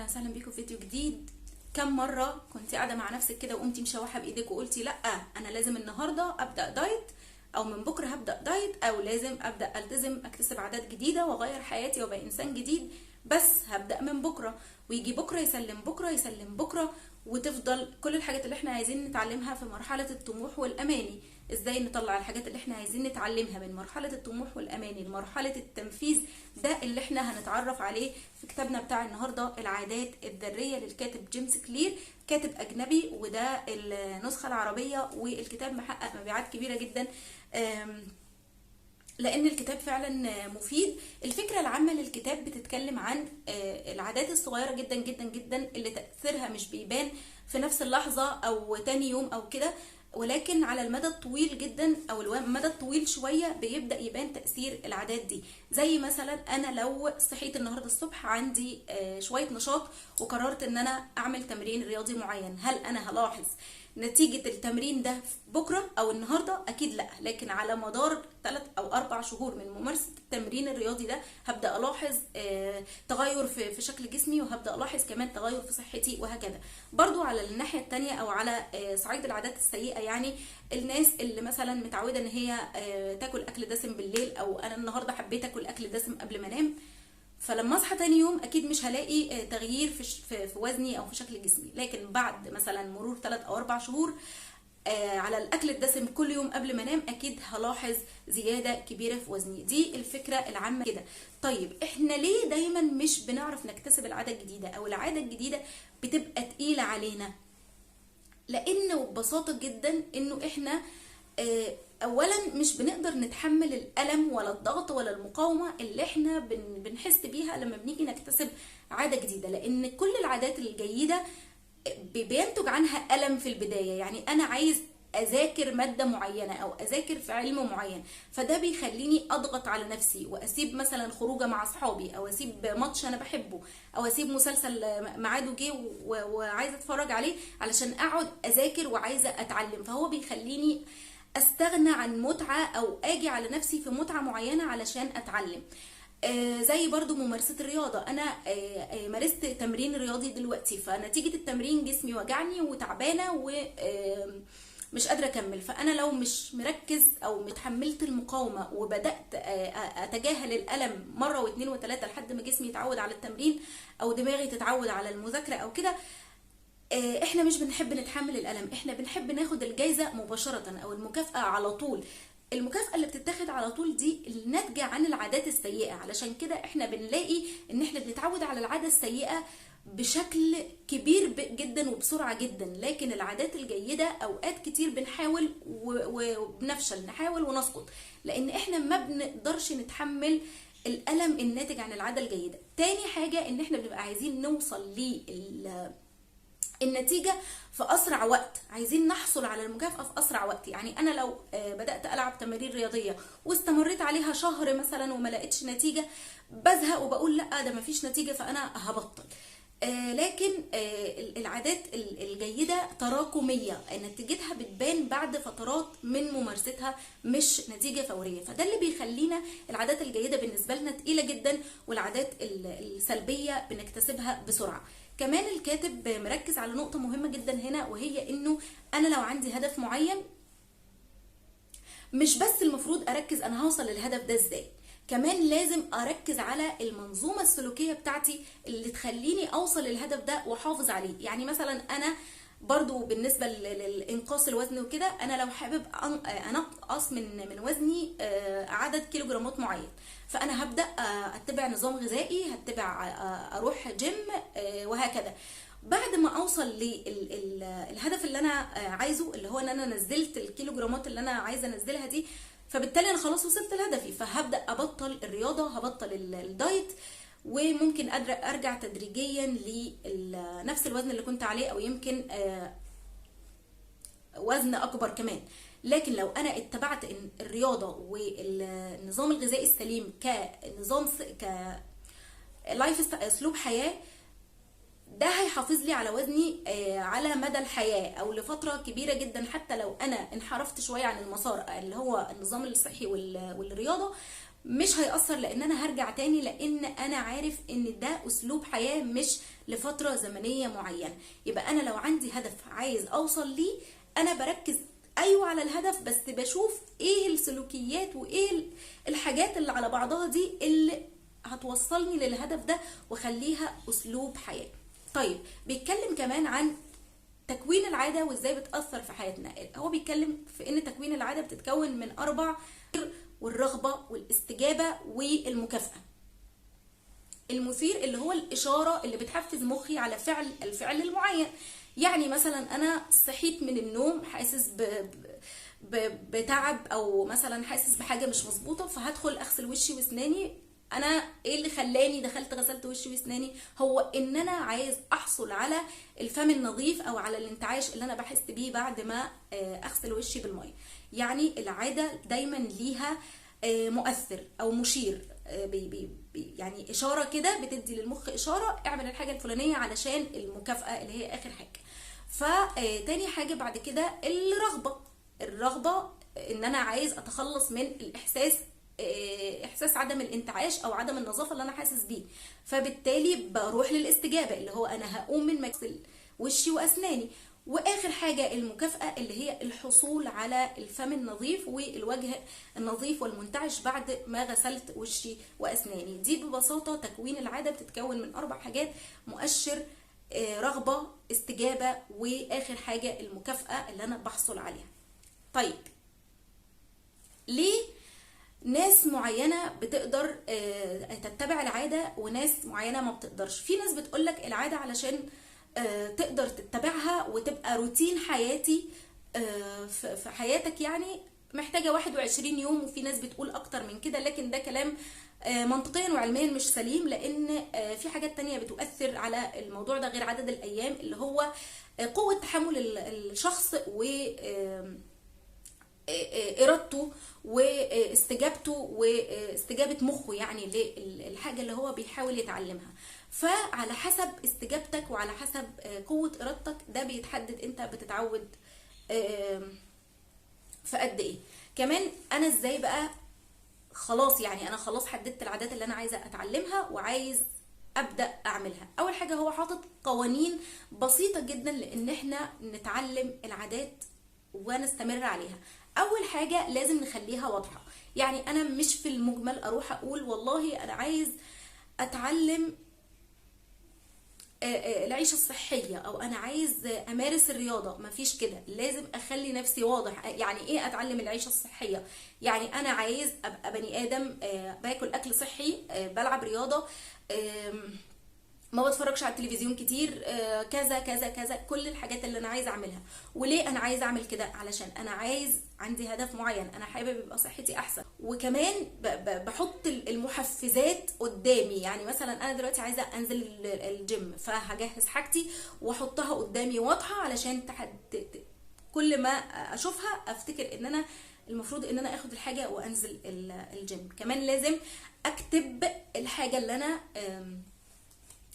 اهلا وسهلا بيكم في فيديو جديد. كم مره كنت قاعده مع نفسك كده وقمتي مشوحه بايدك وقلتي لا انا لازم النهارده ابدا دايت، او من بكره هبدا دايت، او لازم ابدا التزم اكتسب عادات جديده واغير حياتي وابقى انسان جديد، بس هبدا من بكره. ويجي بكره يسلم بكره يسلم بكره، وتفضل كل الحاجات اللي احنا عايزين نتعلمها في مرحله الطموح والاماني. ازاي نطلع الحاجات اللي احنا عايزين نتعلمها من مرحله الطموح والاماني لمرحله التنفيذ؟ ده اللي احنا هنتعرف عليه في كتابنا بتاع النهارده، العادات الذريه للكاتب جيمس كلير، كاتب اجنبي، وده النسخه العربيه، والكتاب محقق مبيعات كبيره جدا لان الكتاب فعلا مفيد. الفكره العامه للكتاب بتتكلم عن العادات الصغيره جدا جدا جدا اللي تاثيرها مش بيبان في نفس اللحظه او تاني يوم او كده، ولكن على المدى الطويل جدا او المدى الطويل شويه بيبدا يبان تاثير العادات دي. زي مثلا انا لو صحيت النهارده الصبح عندي شويه نشاط وقررت ان انا اعمل تمرين رياضي معين، هل انا هلاحظ نتيجة التمرين ده بكرة أو النهاردة؟ أكيد لأ، لكن على مدار 3 أو 4 شهور من ممارسة التمرين الرياضي ده هبدأ ألاحظ تغير في شكل جسمي، وهبدأ ألاحظ كمان تغير في صحتي، وهكذا. برضو على الناحية التانية أو على صعيد العادات السيئة، يعني الناس اللي مثلا متعودة إن هي تاكل أكل دسم بالليل، أو أنا النهاردة حبيت أكل أكل دسم قبل ما أنام، فلما اصحى تاني يوم اكيد مش هلاقي تغيير في وزني او في شكل جسمي، لكن بعد مثلا مرور 3 او 4 شهور على الاكل الدسم كل يوم قبل ما انام اكيد هلاحظ زياده كبيره في وزني. دي الفكره العامه كده. طيب احنا ليه دايما مش بنعرف نكتسب العاده الجديده، او العاده الجديده بتبقى تقيله علينا؟ لانه ببساطه جدا انه احنا اولا مش بنقدر نتحمل الالم ولا الضغط ولا المقاومه اللي احنا بنحس بيها لما بنيجي نكتسب عاده جديده، لان كل العادات الجيده بينتج عنها الم في البدايه. يعني انا عايز اذاكر ماده معينه او اذاكر في علم معين، فده بيخليني اضغط على نفسي واسيب مثلا خروجه مع اصحابي، او اسيب ماتش انا بحبه، او اسيب مسلسل ميعاده جه وعايزه اتفرج عليه علشان اقعد اذاكر وعايزه اتعلم، فهو بيخليني استغنى عن متعة او اجي على نفسي في متعة معينة علشان اتعلم. زي برضو ممارسة الرياضة، انا مارست تمرين رياضي دلوقتي، فنتيجة التمرين جسمي وجعني وتعبانة ومش قادرة اكمل، فانا لو مش مركز او متحملت المقاومة وبدأت اتجاهل الالم مرة واثنين وثلاثة لحد ما جسمي يتعود على التمرين او دماغي تتعود على المذاكرة او كده، احنا مش بنحب نتحمل الالم، احنا بنحب ناخد الجايزه مباشره او المكافاه على طول. المكافاه اللي بتتاخد على طول دي الناتجه عن العادات السيئه، علشان كده احنا بنلاقي ان احنا بنتعود على العاده السيئه بشكل كبير جدا وبسرعه جدا، لكن العادات الجيده اوقات كتير بنحاول وبنفشل، نحاول ونسقط، لان احنا ما بنقدرش نتحمل الالم الناتج عن العاده الجيده. تاني حاجه ان احنا بنبقى عايزين نوصل النتيجة في أسرع وقت، عايزين نحصل على المكافأة في أسرع وقت. يعني أنا لو بدأت ألعب تمارين رياضية واستمريت عليها شهر مثلا وما لقيتش نتيجة، بزهق وبقول لا ده مفيش نتيجة فأنا هبطل. لكن العادات الجيدة تراكمية، نتيجتها بتبان بعد فترات من ممارستها، مش نتيجة فورية، فده اللي بيخلينا العادات الجيدة بالنسبة لنا تقيلة جدا، والعادات السلبية بنكتسبها بسرعة. كمان الكاتب مركز على نقطة مهمة جدا هنا، وهي انه انا لو عندي هدف معين مش بس المفروض اركز انا هوصل للهدف ده ازاي، كمان لازم اركز على المنظومة السلوكية بتاعتي اللي تخليني اوصل للهدف ده واحافظ عليه. يعني مثلا انا برضو بالنسبة للإنقاص الوزن وكده، أنا لو حابب أنقص من وزني عدد كيلوغرامات معين، فأنا هبدأ أتبع نظام غذائي، أروح جيم، وهكذا. بعد ما أوصل للهدف اللي أنا عايزه، اللي هو أن أنا نزلت الكيلوغرامات اللي أنا عايزة أنزلها دي، فبالتالي أنا خلاص وصلت لهدفي، فهبدأ أبطل الرياضة، هبطل الدايت، وممكن ارجع تدريجيا لنفس الوزن اللي كنت عليه، او يمكن وزن اكبر كمان. لكن لو انا اتبعت الرياضه والنظام الغذائي السليم كنظام لايف اسلوب حياه، ده هيحافظ لي على وزني على مدى الحياه او لفتره كبيره جدا. حتى لو انا انحرفت شويه عن المسار اللي هو النظام الصحي والرياضه، مش هيأثر، لان انا هرجع تاني، لان انا عارف ان ده اسلوب حياة مش لفترة زمنية معينة. يبقى انا لو عندي هدف عايز اوصل ليه، انا بركز ايوه على الهدف، بس بشوف ايه السلوكيات وايه الحاجات اللي على بعضها دي اللي هتوصلني للهدف ده وخليها اسلوب حياة. طيب بيتكلم كمان عن تكوين العادة وازاي بتأثر في حياتنا. هو بيتكلم في ان تكوين العادة بتتكون من 4: والرغبة والاستجابة والمكافأة. المثير اللي هو الإشارة اللي بتحفز مخي على الفعل المعين. يعني مثلا أنا صحيت من النوم حاسس بتعب، أو مثلا حاسس بحاجة مش مظبوطة، فهدخل أغسل وشي واسناني. انا ايه اللي خلاني دخلت غسلت وشي واسناني؟ هو ان انا عايز احصل على الفم النظيف، او على الانتعاش اللي انا بحس بيه بعد ما اغسل وشي بالميه. يعني العاده دايما ليها مؤثر او مشير، يعني اشاره كده بتدي للمخ اشاره اعمل الحاجه الفلانيه علشان المكافاه اللي هي اخر حاجه. فتاني حاجه بعد كده الرغبه ان انا عايز اتخلص من احساس عدم الانتعاش او عدم النظافه اللي انا حاسس بيه، فبالتالي بروح للاستجابه اللي هو انا هقوم من مغسل وشي واسناني. واخر حاجه المكافاه اللي هي الحصول على الفم النظيف والوجه النظيف والمنتعش بعد ما غسلت وشي واسناني. دي ببساطه تكوين العاده بتتكون من 4 حاجات: مؤشر، رغبه، استجابه، واخر حاجه المكافاه اللي انا بحصل عليها. طيب ليه ناس معينة بتقدر تتبع العادة وناس معينة ما بتقدرش؟ في ناس بتقولك العادة علشان تقدر تتبعها وتبقى روتين حياتي في حياتك، يعني محتاجة 21 يوم، وفي ناس بتقول اكتر من كده، لكن ده كلام منطقيا وعلميا مش سليم، لان في حاجات تانية بتؤثر على الموضوع ده غير عدد الايام، اللي هو قوة تحمل الشخص و ارادته واستجابته واستجابه مخه يعني للحاجه اللي هو بيحاول يتعلمها. فعلى حسب استجابتك وعلى حسب قوه ارادتك ده بيتحدد انت بتتعود في قد ايه. كمان انا ازاي بقى خلاص، يعني انا خلاص حددت العادات اللي انا عايزه اتعلمها وعايز ابدا اعملها. اول حاجه هو حاطط قوانين بسيطه جدا لان احنا نتعلم العادات ونستمر عليها. اول حاجه لازم نخليها واضحه، يعني انا مش في المجمل اروح اقول والله انا عايز اتعلم العيشه الصحيه، او انا عايز امارس الرياضه. مفيش كده، لازم اخلي نفسي واضح. يعني ايه اتعلم العيشه الصحيه؟ يعني انا عايز ابقى بني ادم باكل اكل صحي، بلعب رياضه، ما بتفرجش على التلفزيون كتير، كذا كذا كذا، كل الحاجات اللي انا عايزه اعملها. وليه انا عايزه اعمل كده؟ علشان انا عندي هدف معين، انا حابب يبقى صحتي احسن. وكمان بحط المحفزات قدامي، يعني مثلا انا دلوقتي عايزه انزل الجيم، فهجهز حاجتي واحطها قدامي واضحه علشان كل ما اشوفها افتكر ان انا المفروض ان انا اخد الحاجه وانزل الجيم. كمان لازم اكتب الحاجه اللي انا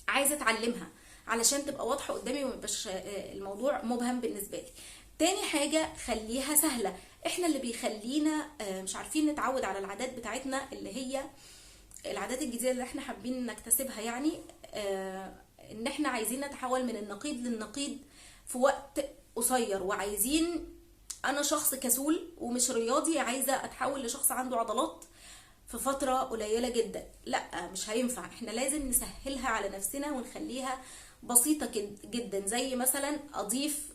عايزه اتعلمها علشان تبقى واضحه قدامي وميبقاش الموضوع مبهم بالنسبه لي. تاني حاجه خليها سهله. احنا اللي بيخلينا مش عارفين نتعود على العادات بتاعتنا اللي هي العادات الجديده اللي احنا حابين نكتسبها، يعني ان احنا عايزين نتحول من النقيض للنقيض في وقت قصير، وعايزين انا شخص كسول ومش رياضي عايزه اتحول لشخص عنده عضلات في فترة قليلة جدا. لا، مش هينفع. احنا لازم نسهلها على نفسنا ونخليها بسيطة جدا، زي مثلا اضيف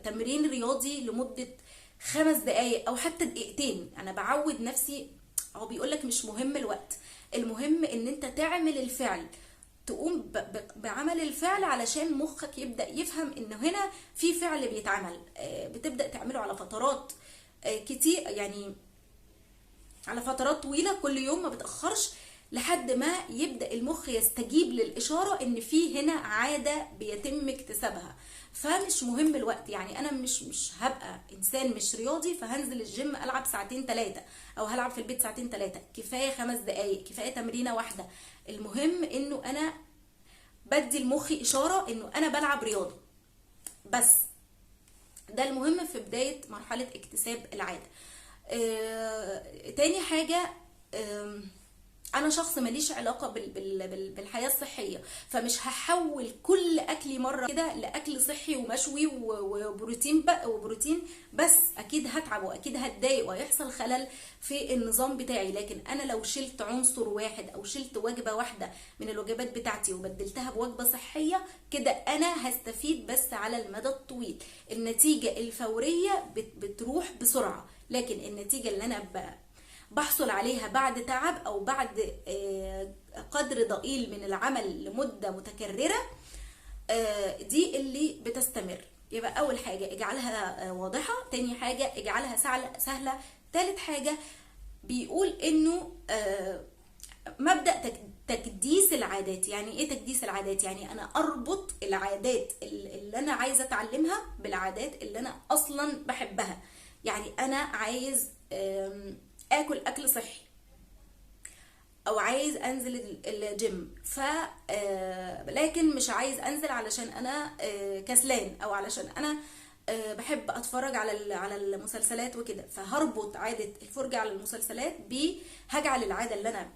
تمرين رياضي لمدة 5 دقايق او حتى دقيقتين. انا بعود نفسي. هو بيقولك مش مهم الوقت، المهم ان انت تعمل الفعل، تقوم بعمل الفعل علشان مخك يبدأ يفهم انه هنا في فعل بيتعمل. بتبدأ تعمله على فترات كتير، يعني على فترات طويلة، كل يوم ما بتأخرش، لحد ما يبدأ المخ يستجيب للإشارة ان في هنا عادة بيتم اكتسابها. فمش مهم الوقت، يعني انا مش هبقى انسان مش رياضي فهنزل الجيم العب 2 3 ساعات، او هلعب في البيت 2 3 ساعات. كفاية 5 دقايق، كفاية تمرينة واحدة. المهم انه انا بدي لمخي اشارة انه انا بلعب رياضة بس. ده المهم في بداية مرحلة اكتساب العادة. تاني حاجة انا شخص ماليش علاقه بالحياه الصحيه، فمش هحول كل اكلي مره كده لاكل صحي ومشوي وبروتين بس. اكيد هتعب واكيد هتضايق وهيحصل خلل في النظام بتاعي. لكن انا لو شلت عنصر واحد او شلت وجبه واحده من الوجبات بتاعتي وبدلتها بوجبه صحيه، كده انا هستفيد بس على المدى الطويل. النتيجه الفوريه بتروح بسرعه، لكن النتيجه اللي انا بحصل عليها بعد تعب او بعد قدر ضئيل من العمل لمدة متكررة، دي اللي بتستمر. يبقى اول حاجة اجعلها واضحة، تاني حاجة اجعلها سهلة، تالت حاجة بيقول انه مبدأ تكديس العادات. يعني ايه تكديس العادات؟ يعني انا اربط العادات اللي انا عايزة اتعلمها بالعادات اللي انا اصلا بحبها. يعني انا عايز اكل اكل صحي، او عايز انزل الجيم، لكن مش عايز انزل علشان انا كسلان، او علشان انا بحب اتفرج على المسلسلات وكده. فهربط عادة الفرجة على المسلسلات هجعل العادة اللي انا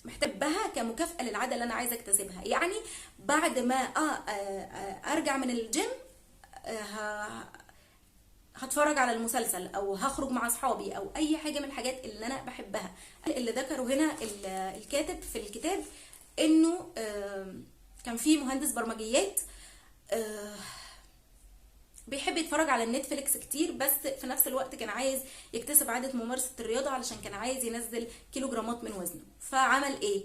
محتاجها كمكافأة للعادة اللي انا عايزة اكتسبها. يعني بعد ما ارجع من الجيم هتفرج على المسلسل، او هخرج مع اصحابي، او اي حاجه من الحاجات اللي انا بحبها. اللي ذكره هنا الكاتب في الكتاب انه كان في مهندس برمجيات بيحب يتفرج على النتفليكس كتير، بس في نفس الوقت كان عايز يكتسب عاده ممارسه الرياضه علشان كان عايز ينزل كيلوجرامات من وزنه. فعمل ايه؟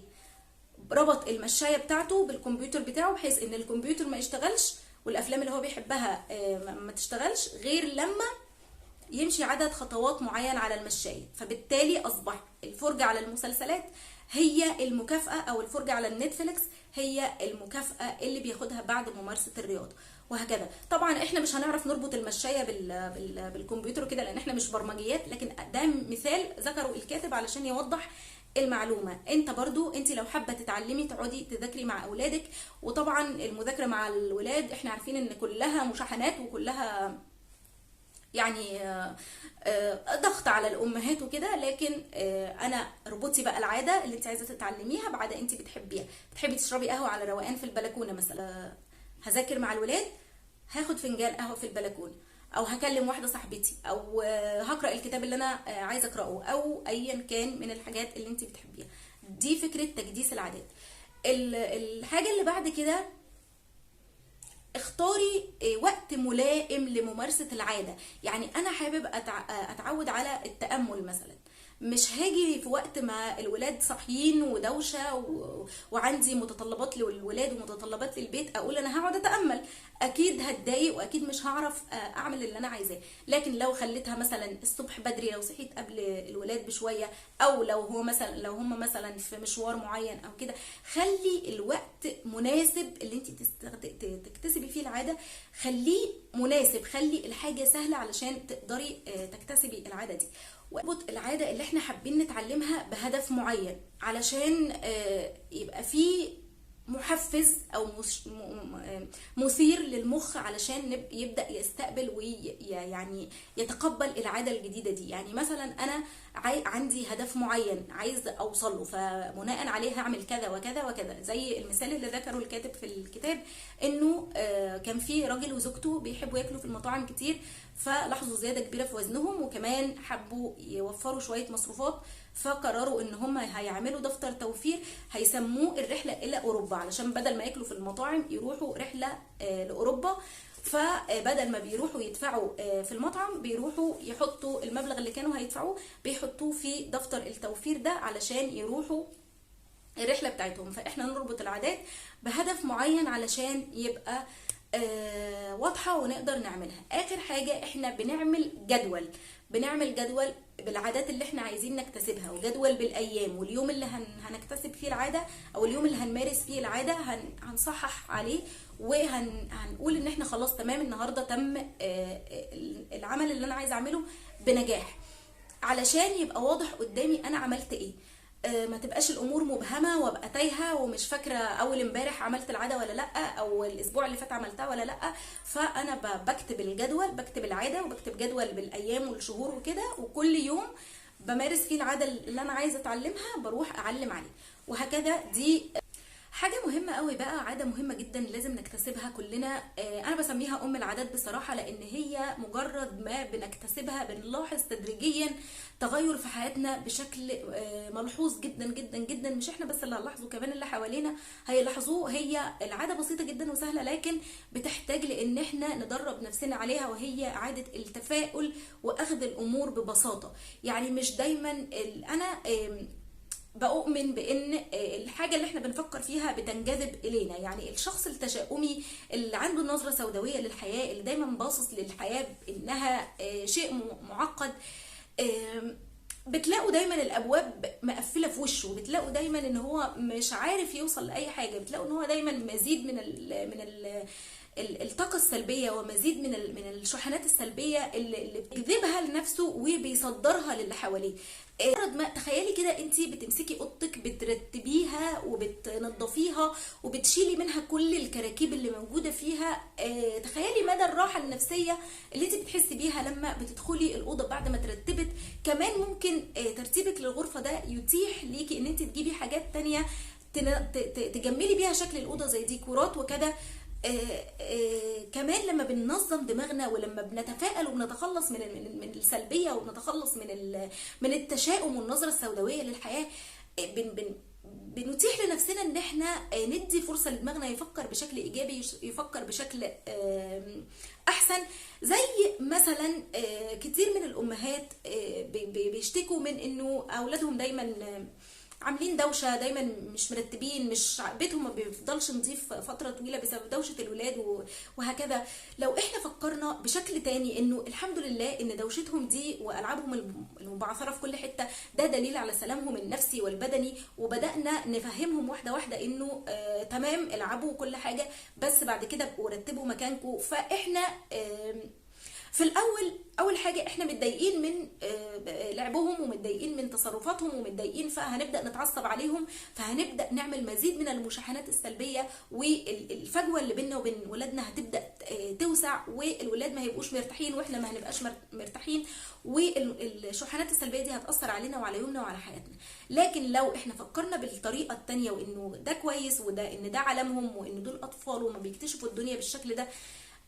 ربط المشايه بتاعته بالكمبيوتر بتاعه، بحيث ان الكمبيوتر ما يشتغلش والافلام اللي هو بيحبها ما تشتغلش غير لما يمشي عدد خطوات معين على المشاية. فبالتالي اصبح الفرجة على المسلسلات هي المكافأة، او الفرجة على النتفليكس هي المكافأة اللي بياخدها بعد ممارسة الرياضة، وهكذا. طبعا احنا مش هنعرف نربط المشاية بالكمبيوتر كده لان احنا مش برمجيات، لكن ده مثال ذكره الكاتب علشان يوضح المعلومة. انت لو حابة تتعلمي تقعدي تذاكري مع اولادك، وطبعا المذاكرة مع الولاد احنا عارفين ان كلها مشاحنات وكلها يعني ضغط على الامهات وكده. لكن انا اربطي بقى العادة اللي انت عايزة تتعلميها بعادة انت بتحبيها. بتحبي تشربي قهوة على روقان في البلكونة مثلا، هذاكر مع الولاد، هاخد فنجان قهوة في البلكونة، او هكلم واحده صاحبتي، او هقرا الكتاب اللي انا عايزه اقراه، او ايا كان من الحاجات اللي انت بتحبيها. دي فكره تجديس العادات. الحاجه اللي بعد كده، اختاري وقت ملائم لممارسه العاده. يعني انا حابب اتعود على التامل مثلا، مش هاجي في وقت ما الولاد صاحيين ودوشه وعندي متطلبات للولاد ومتطلبات للبيت اقول انا هقعد اتامل. اكيد هتضايق واكيد مش هعرف اعمل اللي انا عايزاه. لكن لو خليتها مثلا الصبح بدري، لو صحيت قبل الولاد بشويه، او لو هم مثلا في مشوار معين او كده، خلي الوقت مناسب اللي انت تكتسبي فيه العاده، خليه مناسب، خلي الحاجه سهله علشان تقدري تكتسبي العاده دي. واربط العاده اللي احنا حابين نتعلمها بهدف معين، علشان يبقى فيه محفز او مثير للمخ علشان يبدا يستقبل ويعني يتقبل العاده الجديده دي. يعني مثلا انا عندي هدف معين عايز اوصل له، فبناء عليه هعمل كذا وكذا وكذا. زي المثال اللي ذكره الكاتب في الكتاب، انه كان في راجل وزوجته بيحبوا ياكلوا في المطاعم كتير، فلاحظوا زياده كبيره في وزنهم، وكمان حبوا يوفروا شويه مصروفات، فقرروا ان هم هيعملوا دفتر توفير هيسموه الرحله الى اوروبا، علشان بدل ما ياكلوا في المطاعم يروحوا رحله لاوروبا. فبدل ما بيروحوا يدفعوا في المطعم، بيروحوا يحطوا المبلغ اللي كانوا هيدفعوه بيحطوه في دفتر التوفير ده علشان يروحوا الرحله بتاعتهم. فاحنا نربط العادات بهدف معين علشان يبقى واضحه ونقدر نعملها. اخر حاجه، احنا بنعمل جدول بالعادات اللي احنا عايزين نكتسبها، وجدول بالايام، واليوم اللي هنكتسب فيه العاده او اليوم اللي هنمارس فيه العاده هنصحح عليه، وهنقول ان احنا خلاص تمام، النهارده تم العمل اللي انا عايز اعمله بنجاح، علشان يبقى واضح قدامي انا عملت ايه. ما تبقاش الامور مبهمه وابقى تايهه ومش فاكره اول امبارح عملت العاده ولا لا، او الاسبوع اللي فات عملتها ولا لا. فانا بكتب الجدول، بكتب العاده، وبكتب جدول بالايام والشهور وكده، وكل يوم بمارس فيه العاده اللي انا عايزه اتعلمها بروح اعلم عليه، وهكذا. دي حاجة مهمة قوي بقى، عادة مهمة جدا لازم نكتسبها كلنا. انا بسميها ام العادات بصراحة، لان هي مجرد ما بنكتسبها بنلاحظ تدريجيا تغير في حياتنا بشكل ملحوظ جدا جدا جدا. مش احنا بس اللي هنلاحظه، كمان اللي حوالينا هيلاحظوه. هي العادة بسيطة جدا وسهلة، لكن بتحتاج لان احنا ندرب نفسنا عليها، وهي عادة التفاؤل واخذ الامور ببساطة. يعني مش دايما انا بؤمن بان الحاجه اللي احنا بنفكر فيها بتنجذب الينا. يعني الشخص التشاؤمي اللي عنده نظره سوداويه للحياه، اللي دايما باصص للحياه انها شيء معقد، بتلاقوا دايما الابواب مقفله في وشه، بتلاقوا دايما ان هو مش عارف يوصل لاي حاجه، بتلاقوا ان هو دايما مزيد الطاقه السلبيه، ومزيد من الشحنات السلبيه اللي بيجذبها لنفسه وبيصدرها للي حواليه. مجرد ما تخيلي كده انت بتمسكي اوضتك بترتبيها وبتنظفيها وبتشيلي منها كل الكراكيب اللي موجوده فيها، تخيلي مدى الراحه النفسيه اللي انت بتحسي بيها لما بتدخلي الاوضه بعد ما ترتبت. كمان ممكن ترتيبك للغرفه ده يتيح ليكي ان انت تجيبي حاجات تانية تجملي بيها شكل الاوضه زي ديكورات وكده. كمان لما بننظم دماغنا ولما بنتفائل وبنتخلص من السلبيه، وبنتخلص من التشاؤم والنظره السوداويه للحياه، بنتيح لنفسنا ان احنا ندي فرصه لدماغنا يفكر بشكل ايجابي، يفكر بشكل احسن. زي مثلا كتير من الامهات بيشتكوا من انه اولادهم دايما عاملين دوشه، دايما مش مرتبين، مش بيتهم ما بيفضلش نظيف فتره طويله بسبب دوشه الولاد وهكذا. لو احنا فكرنا بشكل تاني انه الحمد لله ان دوشتهم دي والعابهم المبعثره في كل حته ده دليل على سلامهم النفسي والبدني، وبدانا نفهمهم واحده واحده انه تمام العبوا وكل حاجه، بس بعد كده ابقوا رتبوا مكانكم. فاحنا في اول حاجه احنا متضايقين من لعبهم ومتضايقين من تصرفاتهم ومتضايقين، فهنبدا نتعصب عليهم، فهنبدا نعمل مزيد من المشاحنات السلبيه، والفجوه اللي بيننا وبين ولادنا هتبدا توسع، والولاد ما هيبقوش مرتاحين واحنا ما هنبقاش مرتاحين، والشحنات السلبيه دي هتاثر علينا وعلى يومنا وعلى حياتنا. لكن لو احنا فكرنا بالطريقه الثانيه، وانه ده كويس، وده ان ده عالمهم، وان دول اطفال وما بيكتشفوا الدنيا بالشكل ده،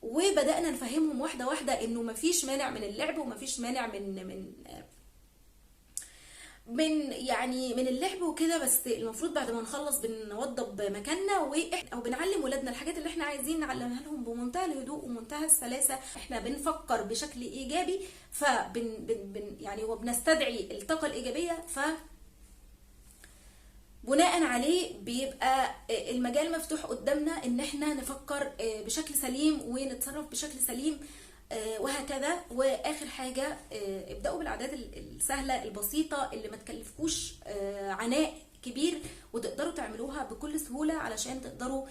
وبدأنا نفهمهم واحدة واحدة انه مفيش مانع من اللعب، ومفيش مانع من اللعب وكده، بس المفروض بعد ما نخلص بنوضب مكاننا، او بنعلم ولادنا الحاجات اللي احنا عايزين نعلمها لهم بمنتهى الهدوء ومنتهى السلاسة. احنا بنفكر بشكل ايجابي، يعني وبنستدعي الطاقة الايجابية، بناء عليه بيبقى المجال مفتوح قدامنا ان احنا نفكر بشكل سليم ونتصرف بشكل سليم، وهكذا. واخر حاجة ابدأوا بالعادات السهلة البسيطة اللي ما تكلفكوش عناء كبير، وتقدروا تعملوها بكل سهولة علشان تقدروا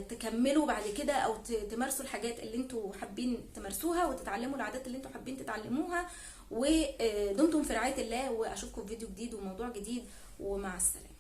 تكملوا بعد كده، او تمارسوا الحاجات اللي انتوا حابين تمارسوها، وتتعلموا العادات اللي انتوا حابين تتعلموها. ودمتم في رعاية الله، واشوفكم في فيديو جديد وموضوع جديد، ومع السلامة.